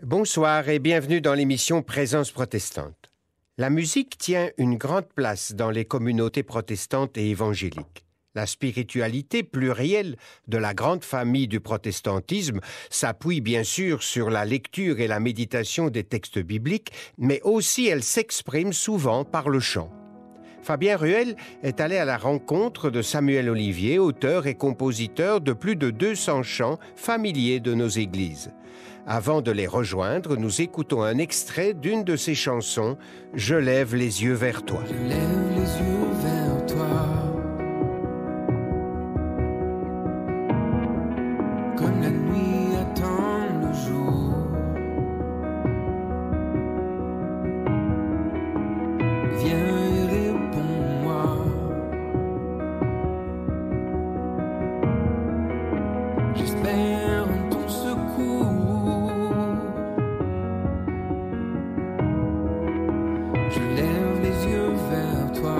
Bonsoir et bienvenue dans l'émission Présence protestante. La musique tient une grande place dans les communautés protestantes et évangéliques. La spiritualité plurielle de la grande famille du protestantisme s'appuie bien sûr sur la lecture et la méditation des textes bibliques, mais aussi elle s'exprime souvent par le chant. Fabien Ruel est allé à la rencontre de Samuel Olivier, auteur et compositeur de plus de 200 chants familiers de nos églises. Avant de les rejoindre, nous écoutons un extrait d'une de ses chansons, « Je lève les yeux vers toi ». Je lève les yeux vers toi, comme la nuit attend le jour. Viens et réponds-moi. J'espère en ton secours. Je lève les yeux vers toi,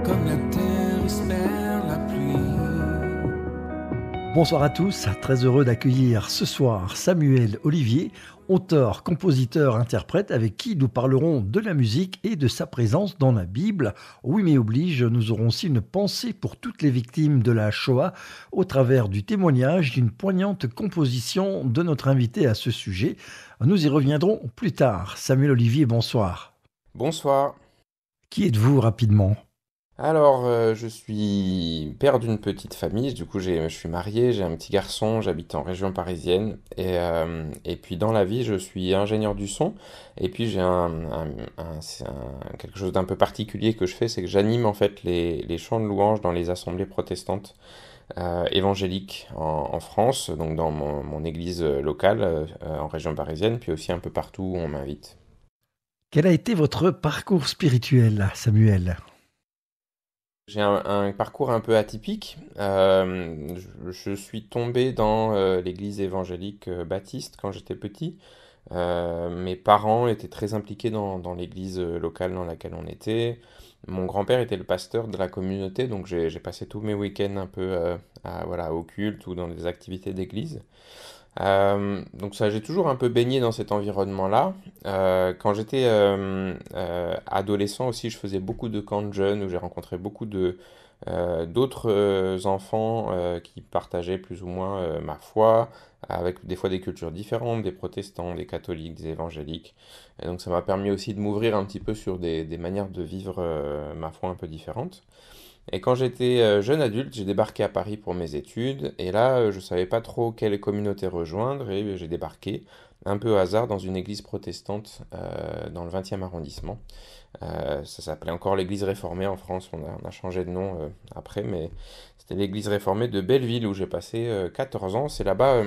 comme la terre espère la pluie. Bonsoir à tous, très heureux d'accueillir ce soir Samuel Olivier, auteur, compositeur, interprète avec qui nous parlerons de la musique et de sa présence dans la Bible. Oui mais oblige, nous aurons aussi une pensée pour toutes les victimes de la Shoah au travers du témoignage d'une poignante composition de notre invité à ce sujet. Nous y reviendrons plus tard. Samuel Olivier, bonsoir. Bonsoir. Qui êtes-vous rapidement ? Alors, je suis père d'une petite famille, du coup je suis marié, j'ai un petit garçon, j'habite en région parisienne, et puis dans la vie je suis ingénieur du son, et puis j'ai quelque chose d'un peu particulier que je fais, c'est que j'anime en fait les chants de louanges dans les assemblées protestantes évangéliques en France, donc dans mon église locale en région parisienne, puis aussi un peu partout où on m'invite. Quel a été votre parcours spirituel, Samuel ? J'ai un parcours un peu atypique. Je suis tombé dans l'église évangélique baptiste quand j'étais petit. Mes parents étaient très impliqués dans l'église locale dans laquelle on était. Mon grand-père était le pasteur de la communauté, donc j'ai passé tous mes week-ends un peu au culte ou dans des activités d'église. Donc ça, j'ai toujours un peu baigné dans cet environnement-là. Quand j'étais adolescent aussi, je faisais beaucoup de camps de jeunes où j'ai rencontré beaucoup d'autres enfants qui partageaient plus ou moins ma foi, avec des fois des cultures différentes, des protestants, des catholiques, des évangéliques. Et donc ça m'a permis aussi de m'ouvrir un petit peu sur des manières de vivre ma foi un peu différentes. Et quand j'étais jeune adulte, j'ai débarqué à Paris pour mes études, et là, je savais pas trop quelle communauté rejoindre, et j'ai débarqué, un peu au hasard, dans une église protestante dans le 20e arrondissement. Ça s'appelait encore l'église réformée en France, on a changé de nom après, mais c'était l'église réformée de Belleville, où j'ai passé 14 ans. C'est là-bas,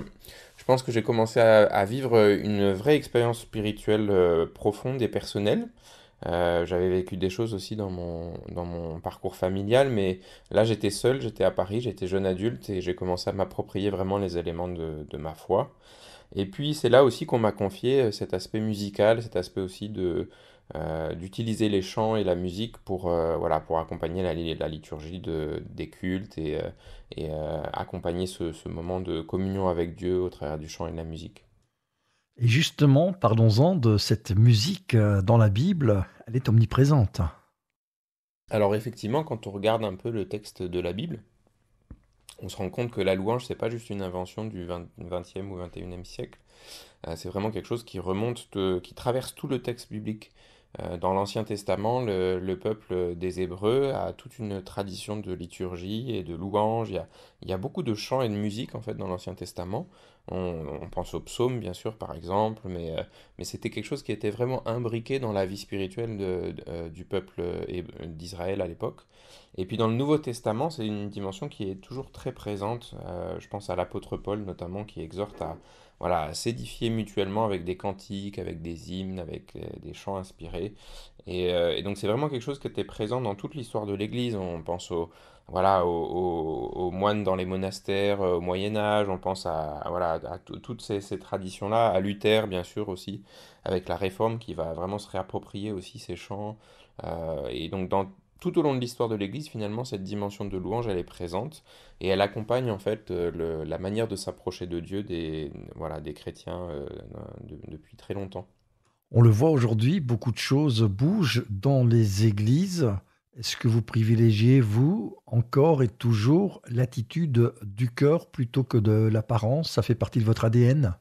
je pense que j'ai commencé à vivre une vraie expérience spirituelle profonde et personnelle. J'avais vécu des choses aussi dans mon parcours familial, mais là j'étais seul, j'étais à Paris, j'étais jeune adulte et j'ai commencé à m'approprier vraiment les éléments de ma foi. Et puis c'est là aussi qu'on m'a confié cet aspect musical, cet aspect aussi d'utiliser les chants et la musique pour accompagner la liturgie des cultes et accompagner ce moment de communion avec Dieu au travers du chant et de la musique. Et justement, parlons-en de cette musique dans la Bible, elle est omniprésente. Alors effectivement, quand on regarde un peu le texte de la Bible, on se rend compte que la louange, c'est pas juste une invention du 20e ou 21e siècle. C'est vraiment quelque chose qui qui traverse tout le texte biblique. Dans l'Ancien Testament, le peuple des Hébreux a toute une tradition de liturgie et de louange. Il y a beaucoup de chants et de musique en fait dans l'Ancien Testament. On pense aux psaumes, bien sûr, par exemple, mais c'était quelque chose qui était vraiment imbriqué dans la vie spirituelle du peuple d'Israël à l'époque. Et puis dans le Nouveau Testament, c'est une dimension qui est toujours très présente. Je pense à l'apôtre Paul notamment, qui exhorte à s'édifier mutuellement avec des cantiques, avec des hymnes, avec des chants inspirés. Et donc c'est vraiment quelque chose qui était présent dans toute l'histoire de l'Église. On pense aux moines dans les monastères au Moyen Âge, on pense à toutes ces traditions-là, à Luther bien sûr aussi, avec la Réforme qui va vraiment se réapproprier aussi ces chants. Et donc dans tout au long de l'histoire de l'Église, finalement, cette dimension de louange, elle est présente et elle accompagne en fait la manière de s'approcher de Dieu voilà, des chrétiens depuis très longtemps. On le voit aujourd'hui, beaucoup de choses bougent dans les églises. Est-ce que vous privilégiez, vous, encore et toujours, l'attitude du cœur plutôt que de l'apparence? Ça fait partie de votre ADN?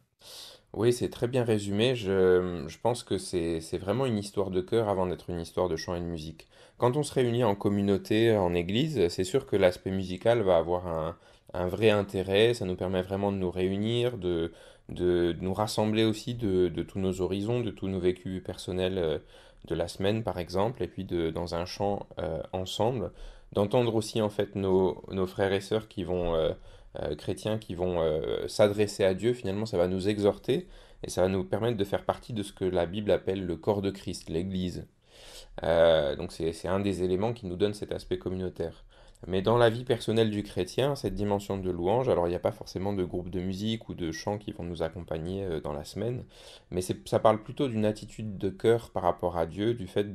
Oui, c'est très bien résumé. Je pense que c'est vraiment une histoire de cœur avant d'être une histoire de chant et de musique. Quand on se réunit en communauté, en église, c'est sûr que l'aspect musical va avoir un vrai intérêt. Ça nous permet vraiment de nous réunir, de nous rassembler aussi de tous nos horizons, de tous nos vécus personnels de la semaine, par exemple, et puis dans un chant ensemble, d'entendre aussi en fait nos frères et sœurs chrétiens qui vont s'adresser à Dieu, finalement, ça va nous exhorter et ça va nous permettre de faire partie de ce que la Bible appelle le corps de Christ, l'Église. Donc c'est un des éléments qui nous donne cet aspect communautaire. Mais dans la vie personnelle du chrétien, cette dimension de louange, alors il n'y a pas forcément de groupe de musique ou de chants qui vont nous accompagner dans la semaine, mais ça parle plutôt d'une attitude de cœur par rapport à Dieu, du fait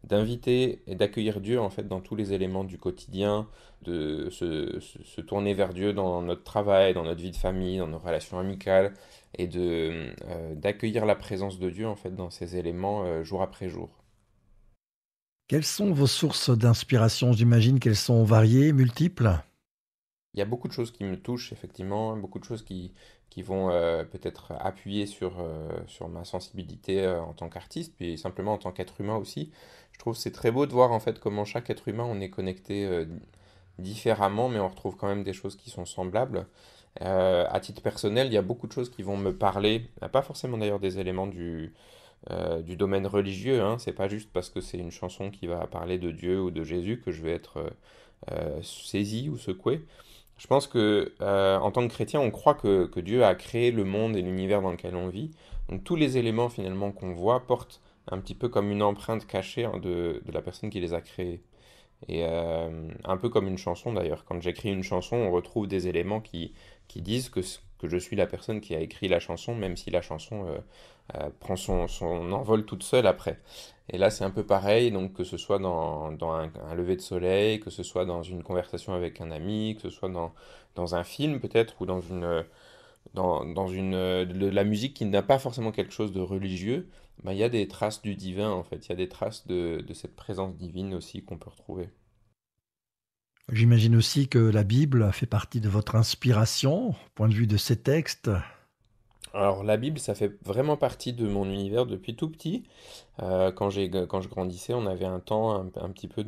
d'inviter et d'accueillir Dieu en fait dans tous les éléments du quotidien, de se tourner vers Dieu dans notre travail, dans notre vie de famille, dans nos relations amicales, et d'accueillir la présence de Dieu en fait dans ces éléments jour après jour. Quelles sont vos sources d'inspiration? J'imagine qu'elles sont variées, multiples. Il y a beaucoup de choses qui me touchent, effectivement, beaucoup de choses qui vont peut-être appuyer sur ma sensibilité en tant qu'artiste, puis simplement en tant qu'être humain aussi. Je trouve que c'est très beau de voir en fait comment chaque être humain on est connecté différemment, mais on retrouve quand même des choses qui sont semblables. À titre personnel, il y a beaucoup de choses qui vont me parler, pas forcément d'ailleurs des éléments du domaine religieux, hein. C'est pas juste parce que c'est une chanson qui va parler de Dieu ou de Jésus que je vais être saisi ou secoué. Je pense que en tant que chrétien, on croit que Dieu a créé le monde et l'univers dans lequel on vit. Donc tous les éléments finalement qu'on voit portent un petit peu comme une empreinte cachée hein, de la personne qui les a créés. Et un peu comme une chanson d'ailleurs. Quand j'écris une chanson, on retrouve des éléments qui disent que je suis la personne qui a écrit la chanson, même si la chanson prend son envol toute seule après. Et là, c'est un peu pareil, donc que ce soit dans un lever de soleil, que ce soit dans une conversation avec un ami, que ce soit dans un film peut-être, ou de la musique qui n'a pas forcément quelque chose de religieux, ben, il y a des traces du divin en fait, il y a des traces de cette présence divine aussi qu'on peut retrouver. J'imagine aussi que la Bible fait partie de votre inspiration, au point de vue de ces textes. Alors la Bible, ça fait vraiment partie de mon univers depuis tout petit. Quand je grandissais, on avait un temps un petit peu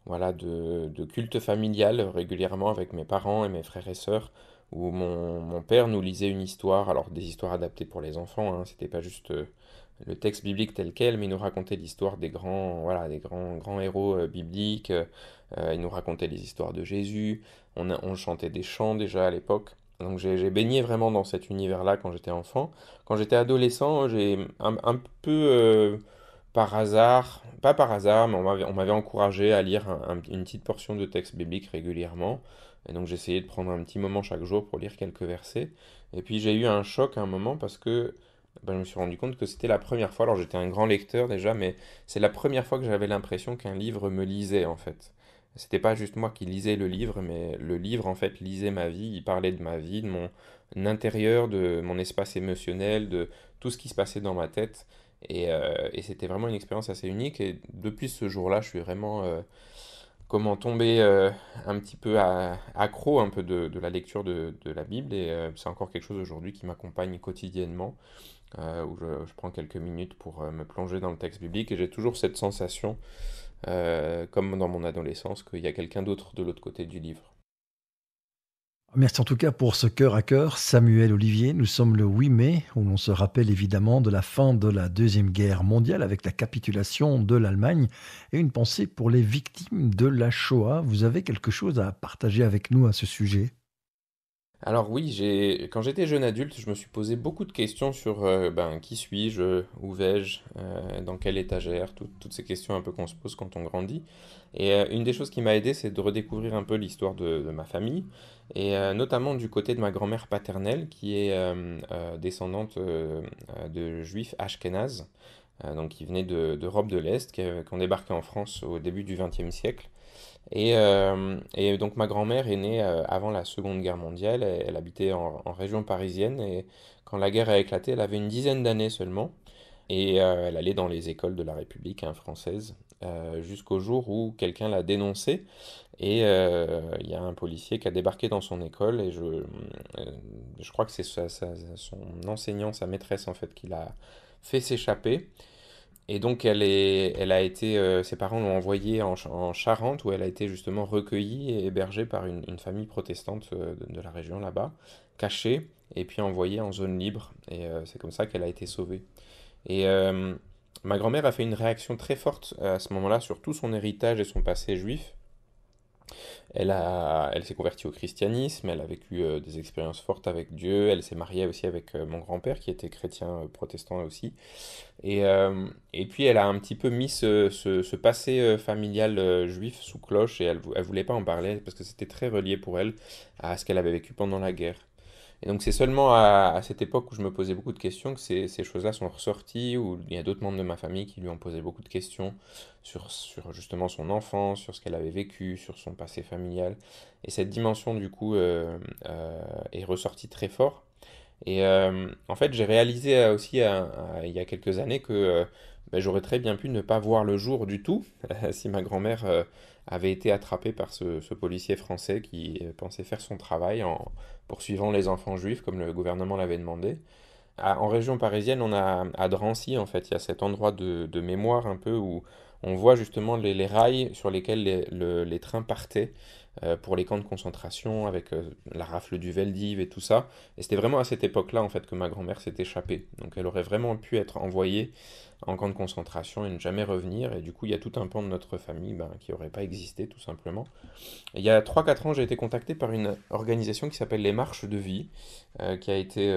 voilà, de culte familial régulièrement avec mes parents et mes frères et sœurs, où mon père nous lisait une histoire, alors des histoires adaptées pour les enfants, hein, c'était pas juste le texte biblique tel quel, mais il nous racontait l'histoire des grands, voilà, des grands héros bibliques, il nous racontait les histoires de Jésus, on chantait des chants déjà à l'époque. Donc j'ai baigné vraiment dans cet univers-là quand j'étais enfant. Quand j'étais adolescent, j'ai un peu par hasard, pas par hasard, mais on m'avait encouragé à lire une petite portion de texte biblique régulièrement. Et donc j'essayais de prendre un petit moment chaque jour pour lire quelques versets. Et puis j'ai eu un choc à un moment parce que ben, je me suis rendu compte que c'était la première fois, alors j'étais un grand lecteur déjà, mais c'est la première fois que j'avais l'impression qu'un livre me lisait en fait. C'était pas juste moi qui lisais le livre, mais le livre en fait lisait ma vie, il parlait de ma vie, de mon intérieur, de mon espace émotionnel, de tout ce qui se passait dans ma tête. Et c'était vraiment une expérience assez unique. Et depuis ce jour-là, je suis vraiment comment tombé un petit peu accro un peu de la lecture de la Bible. Et c'est encore quelque chose aujourd'hui qui m'accompagne quotidiennement, où je prends quelques minutes pour me plonger dans le texte biblique. Et j'ai toujours cette sensation comme dans mon adolescence, qu'il y a quelqu'un d'autre de l'autre côté du livre. Merci en tout cas pour ce cœur à cœur, Samuel Olivier. Nous sommes le 8 mai, où l'on se rappelle évidemment de la fin de la Deuxième Guerre mondiale avec la capitulation de l'Allemagne et une pensée pour les victimes de la Shoah. Vous avez quelque chose à partager avec nous à ce sujet? Alors oui, quand j'étais jeune adulte, je me suis posé beaucoup de questions sur ben, qui suis-je, où vais-je, dans quelle étagère, toutes ces questions un peu qu'on se pose quand on grandit. Et une des choses qui m'a aidé, c'est de redécouvrir un peu l'histoire de ma famille, et notamment du côté de ma grand-mère paternelle, qui est descendante de juifs ashkénazes. donc qui venaient d'Europe de l'Est, qui ont débarqué en France au début du XXe siècle. Et donc ma grand-mère est née avant la Seconde Guerre mondiale. Elle habitait en région parisienne et quand la guerre a éclaté, elle avait une dizaine d'années seulement. Et elle allait dans les écoles de la République française jusqu'au jour où quelqu'un l'a dénoncée. Et il y a un policier qui a débarqué dans son école et je crois que c'est son enseignant, sa maîtresse en fait, qui l'a fait s'échapper. Et donc ses parents l'ont envoyée en Charente où elle a été justement recueillie et hébergée par une famille protestante de la région là-bas, cachée et puis envoyée en zone libre. Et c'est comme ça qu'elle a été sauvée. Et ma grand-mère a fait une réaction très forte à ce moment-là sur tout son héritage et son passé juif. Elle s'est convertie au christianisme, elle a vécu des expériences fortes avec Dieu, elle s'est mariée aussi avec mon grand-père qui était chrétien protestant aussi. Et puis elle a un petit peu mis ce passé familial juif sous cloche et elle voulait pas en parler parce que c'était très relié pour elle à ce qu'elle avait vécu pendant la guerre. Et donc c'est seulement à cette époque où je me posais beaucoup de questions que ces choses-là sont ressorties, où il y a d'autres membres de ma famille qui lui ont posé beaucoup de questions sur justement son enfance, sur ce qu'elle avait vécu, sur son passé familial. Et cette dimension du coup est ressortie très fort. Et en fait j'ai réalisé aussi il y a quelques années que j'aurais très bien pu ne pas voir le jour du tout si ma grand-mère avait été attrapée par ce policier français qui pensait faire son travail en poursuivant les enfants juifs comme le gouvernement l'avait demandé. En région parisienne, on a à Drancy, en fait, il y a cet endroit de mémoire un peu où on voit justement les rails sur lesquels les trains partaient pour les camps de concentration avec la rafle du Veldiv et tout ça. Et c'était vraiment à cette époque-là, en fait, que ma grand-mère s'est échappée. Donc elle aurait vraiment pu être envoyée en camp de concentration et ne jamais revenir. Et du coup, il y a tout un pan de notre famille qui n'aurait pas existé, tout simplement. Et il y a 3-4 ans, j'ai été contacté par une organisation qui s'appelle les Marches de Vie, qui a été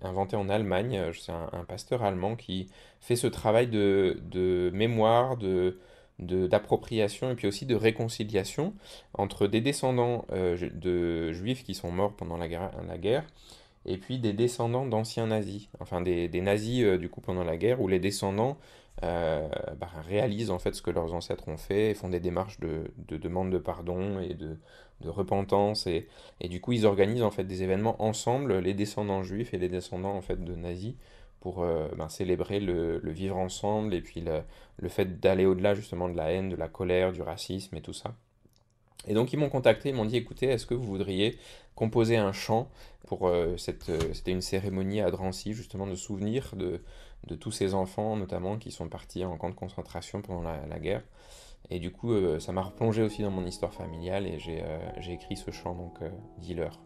inventée en Allemagne. C'est un pasteur allemand qui fait ce travail de mémoire, d'appropriation et puis aussi de réconciliation entre des descendants de juifs qui sont morts pendant la guerre et puis des descendants d'anciens nazis, enfin des nazis du coup pendant la guerre où les descendants réalisent en fait ce que leurs ancêtres ont fait et font des démarches de demande de pardon et de repentance et du coup ils organisent en fait des événements ensemble, les descendants juifs et les descendants en fait de nazis pour célébrer le vivre ensemble et puis le fait d'aller au-delà justement de la haine, de la colère, du racisme et tout ça. Et donc ils m'ont contacté, ils m'ont dit écoutez, est-ce que vous voudriez composer un chant pour c'était une cérémonie à Drancy justement de souvenir de tous ces enfants notamment qui sont partis en camp de concentration pendant la guerre. Et du coup ça m'a replongé aussi dans mon histoire familiale et j'ai écrit ce chant donc Dealer.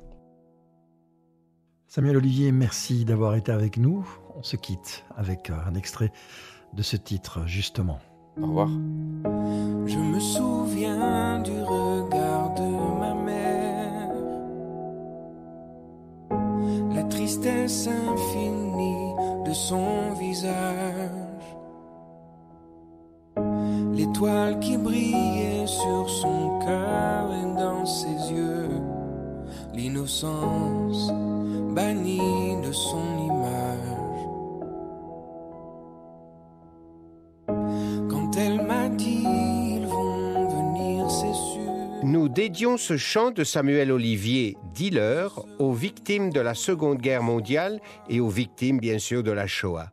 Samuel Olivier, merci d'avoir été avec nous. On se quitte avec un extrait de ce titre, justement. Au revoir. Je me souviens du regard de ma mère, la tristesse infinie de son visage, l'étoile qui brillait sur son cœur et dans ses yeux, l'innocence bannie de son image. Quand elle m'a dit ils vont venir, c'est sûr. Nous dédions ce chant de Samuel Olivier, Dealer, aux victimes de la Seconde Guerre mondiale et aux victimes bien sûr de la Shoah,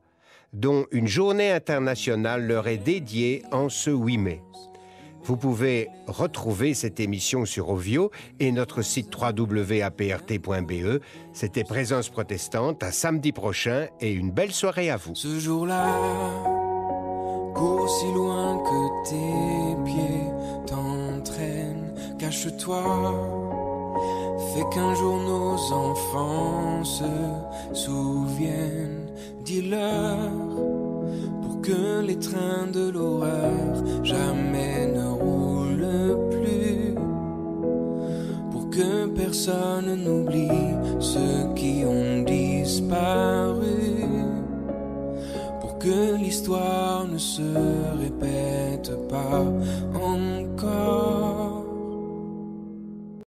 dont une journée internationale leur est dédiée en ce 8 mai. Vous pouvez retrouver cette émission sur Ovio et notre site www.aprt.be. C'était Présence protestante, à samedi prochain et une belle soirée à vous. Ce jour-là, cours si loin que tes pieds t'entraînent. Cache-toi, fais qu'un jour nos enfants se souviennent. Dis-leur pour que les trains de l'horreur jamais ne roulent plus, pour que personne n'oublie ceux qui ont disparu, pour que l'histoire ne se répète pas